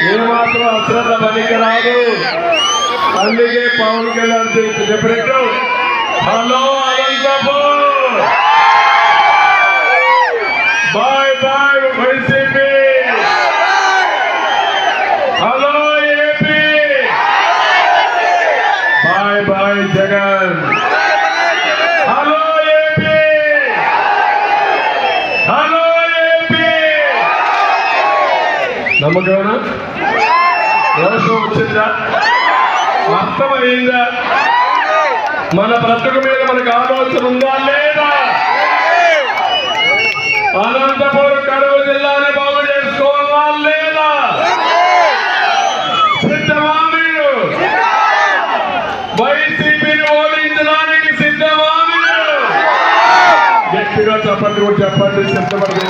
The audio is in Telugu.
ఏమాత్రం అశ్రద్ధ పనికి రాదు. అందుకే పవన్ కళ్యాణ్ చెప్పినట్టు hello Anantapur, bye bye YCP, hello AP, bye bye Jagan, hello AP, hello AP. నమ్మకమేనా? రోషం వచ్చిందా? అర్థమైందా? మన బ్రతుకు మీద మనకు ఆలోచన ఉందా లేదా? అనంతపురం కడప జిల్లాని బాగు చేసుకోవాలా లేదా? సిద్ధమా మీరు? వైసీపీని ఓడించడానికి సిద్ధమా మీరు? గట్టిగా చెప్పండి, చెప్పండి, సిద్ధపడి.